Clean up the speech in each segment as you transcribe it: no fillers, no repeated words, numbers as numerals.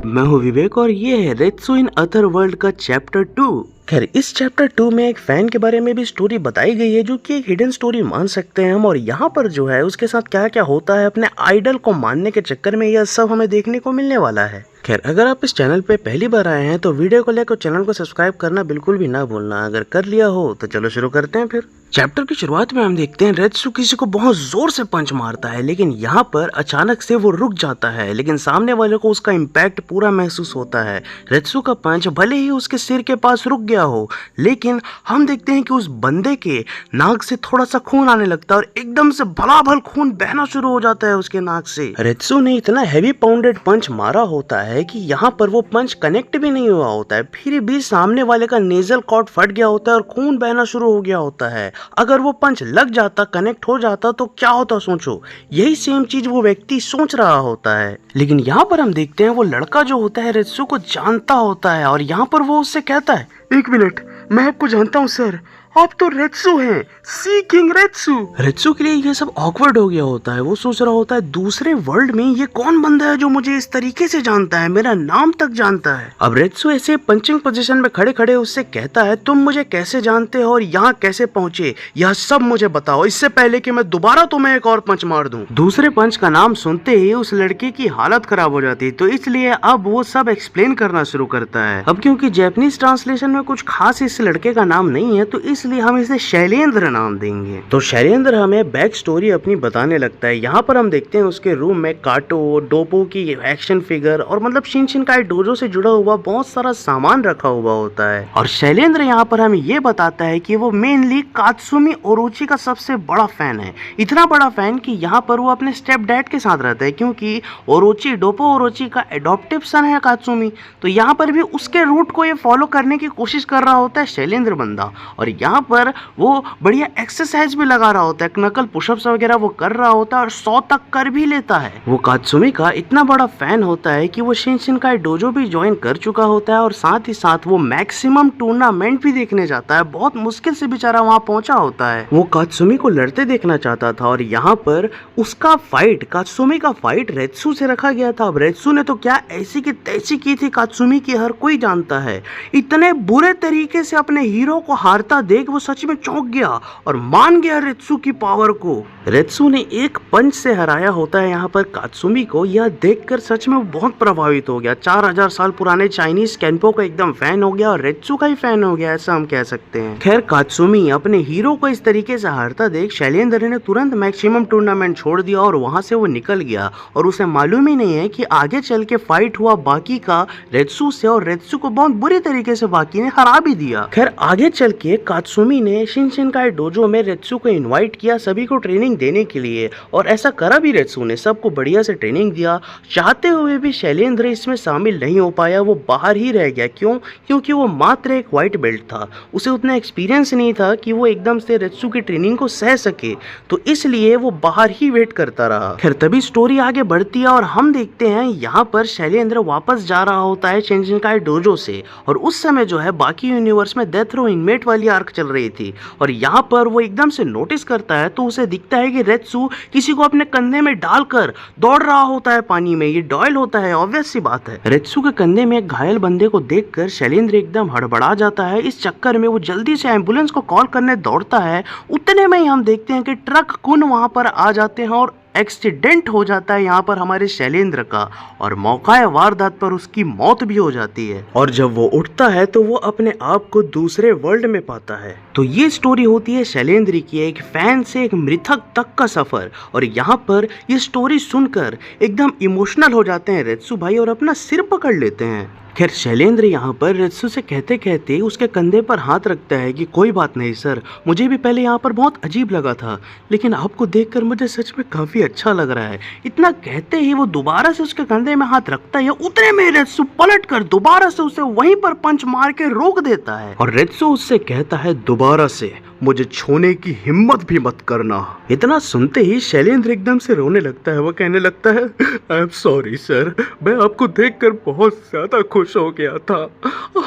मैं हूँ विवेक और ये है रेत्सु इन अदर वर्ल्ड का चैप्टर 2। खैर इस चैप्टर 2 में एक फैन के बारे में भी स्टोरी बताई गई है जो कि एक हिडन स्टोरी मान सकते हैं हम। और यहाँ पर जो है उसके साथ क्या क्या होता है अपने आइडल को मानने के चक्कर में, यह सब हमें देखने को मिलने वाला है। खैर अगर आप इस चैनल पे पहली बार आए हैं तो वीडियो को लेकर चैनल को सब्सक्राइब करना बिल्कुल भी ना भूलना। अगर कर लिया हो तो चलो शुरू करते हैं फिर। चैप्टर की शुरुआत में हम देखते हैं रेत्सु किसी को बहुत जोर से पंच मारता है, लेकिन यहाँ पर अचानक से वो रुक जाता है, लेकिन सामने वाले को उसका इम्पैक्ट पूरा महसूस होता है। रेत्सु का पंच भले ही उसके सिर के पास रुक गया हो, लेकिन हम देखते हैं कि उस बंदे के नाक से थोड़ा सा खून आने लगता है और एकदम से भला खून बहना शुरू हो जाता है उसके नाक से। रेत्सु ने इतना हैवी पाउंडेड पंच मारा होता है कि यहाँ पर वो पंच कनेक्ट भी नहीं हुआ होता है, फिर भी सामने वाले का नेजल कॉर्ड फट गया होता है और खून बहना शुरू हो गया होता है। अगर वो पंच लग जाता, कनेक्ट हो जाता तो क्या होता सोचो। यही सेम चीज वो व्यक्ति सोच रहा होता है। लेकिन यहाँ पर हम देखते हैं वो लड़का जो होता है रेत्सु को जानता होता है और यहाँ पर वो उससे कहता है, एक मिनट, मैं आपको जानता हूँ सर, आप तो रेत्सु हैं, सी किंग रेत्सु। रेत्सु के लिए ये सब ऑकवर्ड हो गया होता है। वो सोच रहा होता है दूसरे वर्ल्ड में ये कौन बंदा है जो मुझे इस तरीके से जानता है, मेरा नाम तक जानता है। अब रेत्सु ऐसे पंचिंग पोजीशन में खड़े खड़े उससे कहता है, तुम मुझे कैसे जानते हो और यहाँ कैसे पहुँचे, यह सब मुझे बताओ, इससे पहले कि मैं दोबारा तुम्हें एक और पंच मार दूं। दूसरे पंच का नाम सुनते ही उस लड़के की हालत खराब हो जाती है, तो इसलिए अब वो सब एक्सप्लेन करना शुरू करता है। अब क्योंकि जैपनीज ट्रांसलेशन में कुछ खास इस लड़के का नाम नहीं है, तो इसलिए हम इसे शैलेंद्र नाम देंगे। तो शैलेंद्र हमें बैक स्टोरी अपनी बताने लगता है। यहाँ पर हम देखते हैं उसके रूम में काटो, डोपो की एक्शन फिगर और मतलब शिनशिनकाई डोजो से जुड़ा हुआ बहुत सारा सामान रखा हुआ होता है। और शैलेंद्र यहाँ पर हमें ये बताता है कि वो मेनली कात्सुमी ओरोची का सबसे बड़ा फैन है। इतना बड़ा फैन कि यहाँ पर वो अपने स्टेप डैड के साथ रहता है, क्योंकि ओरोची, डोपो ओरोची का एडॉप्टिव सन है कात्सुमी। तो यहाँ पर भी उसके रूट को ये फॉलो करने की कोशिश कर रहा होता है शैलेंद्र बंदा। और यहाँ पर वो बढ़िया एक्सरसाइज भी लगा रहा होता है, नकल पुशअप्स वगैरह वो कर रहा होता है और 100 तक कर भी लेता है। वो कात्सुमी का इतना बड़ा फैन होता है कि वो शिनशिनकाई डोजो भी ज्वाइन कर चुका होता है और साथ ही साथ वो मैक्सिमम टूर्नामेंट भी देखने जाता है। बहुत मुश्किल से बेचारा वहां पहुंचा होता है। वो कात्सुमी को लड़ते देखना चाहता था और यहाँ पर उसका फाइट, कात्सुमी का फाइट रेत्सु से रखा गया था। अब रेत्सु ने तो क्या ऐसी की तैसी की थी कात्सुमी की, हर कोई जानता है। इतने बुरे तरीके से अपने हीरो को हारता देख वो सच में चौंक गया और मान गया रेत्सु की पावर को। रेत्सु ने एक पंच से हराया होता है यहाँ पर कात्सुमी को। यह देखकर सच में वो बहुत प्रभावित हो गया। 4000 साल पुराने चाइनीज केंपो का एकदम फैन हो गया और रेत्सु का ही फैन हो गया, ऐसा हम कह सकते हैं। खैर कात्सुमी अपने हीरो को इस तरीके से हारता देख शैलेंद्र ने तुरंत मैक्सिमम टूर्नामेंट छोड़ दिया और वहां से वो निकल गया। और उसे मालूम ही नहीं है कि आगे चल के फाइट हुआ बाकी का रेत्सु से और रेत्सु को बहुत बुरी तरीके से बाकी ने हरा भी दिया। खैर आगे चल के कात्सुमी ने शिनशिनकाई डोजो में रेत्सु को इनवाइट किया सभी को ट्रेनिंग देने के लिए, और ऐसा करा भी। रेत्सु ने सबको बढ़िया से ट्रेनिंग दिया। चाहते हुए भी शैलेंद्र इसमें शामिल नहीं हो पाया, वो बाहर ही रह गया। क्यों? क्योंकि वो मात्र एक व्हाइट बेल्ट था, उसे उतना एक्सपीरियंस नहीं था कि वो एकदम से रेत्सु की ट्रेनिंग को सह सके, तो इसलिए वो बाहर ही वेट करता रहा। खैर तभी स्टोरी आगे बढ़ती है और हम देखते हैं यहाँ पर शैलेंद्र वापस जा रहा होता है शिनशिनकाई डोजो से, और उस समय जो है बाकी यूनिवर्स में डेथ रो इनमेट वाली आर्क चल रही थी। और यहाँ पर वो एकदम से नोटिस करता है तो उसे दिखता है कि रेत्सु किसी को अपने कंधे में डालकर दौड़ रहा होता है पानी में। ये डॉयल होता है, ऑब्वियस सी बात है। रेत्सु के कंधे में एक घायल बंदे को देखकर शैलेंद्र एकदम हड़बड़ा जाता है। इस चक्कर में वो जल्दी से एम्बुलेंस को कॉल करने दौड़ता है। उतने में ही हम देखते हैं कि ट्रक कुन वहां पर आ जाते हैं और एक्सीडेंट हो जाता है यहाँ पर हमारे शैलेंद्र का, और मौका वारदात पर उसकी मौत भी हो जाती है। और जब वो उठता है तो वो अपने आप को दूसरे वर्ल्ड में पाता है। तो ये स्टोरी होती है शैलेंद्र की, एक फैन से एक मृतक तक का सफर। और यहाँ पर ये स्टोरी सुनकर एकदम इमोशनल हो जाते हैं रेत्सु भाई और अपना सिर पकड़ लेते हैं। खैर शैलेंद्र यहाँ पर रेत्सु से कहते कहते उसके कंधे पर हाथ रखता है कि कोई बात नहीं सर, मुझे भी पहले यहाँ पर बहुत अजीब लगा था, लेकिन आपको देखकर मुझे सच में काफी अच्छा लग रहा है। इतना कहते ही वो दोबारा से उसके कंधे में हाथ रखता है। उतने में रेत्सु पलट कर दोबारा से उसे वहीं पर पंच मार के रोक देता है और रेत्सु उससे कहता है दोबारा से मुझे छूने की हिम्मत भी मत करना। इतना सुनते ही शैलेंद्र एकदम से रोने लगता है। वो कहने लगता है, आई एम सॉरी सर, मैं आपको देखकर बहुत ज्यादा खुश हो गया था।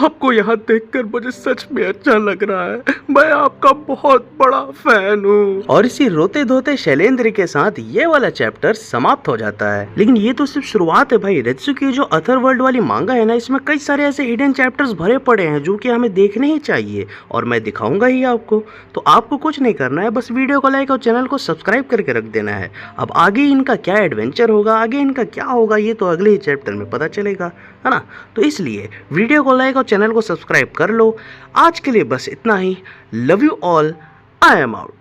आपको यहाँ देखकर मुझे सच में अच्छा लग रहा है। मैं आपका बहुत बड़ा फैन हूँ। और इसी रोते धोते शैलेंद्र के साथ ये वाला चैप्टर समाप्त हो जाता है। लेकिन ये तो सिर्फ शुरुआत है भाई। रेत्सुकी जो अथरवर्ल्ड वाली मांगा है ना, इसमें कई सारे ऐसे हिडन चैप्टर्स भरे पड़े हैं जो कि हमें देखने ही चाहिए, और मैं दिखाऊंगा ही आपको। तो आपको कुछ नहीं करना है, बस वीडियो को लाइक और चैनल को सब्सक्राइब करके रख देना है। अब आगे इनका क्या एडवेंचर होगा, आगे इनका क्या होगा, ये तो अगले ही चैप्टर में पता चलेगा, है ना। तो इसलिए वीडियो को लाइक और चैनल को सब्सक्राइब कर लो। आज के लिए बस इतना ही। Love you all. I am out.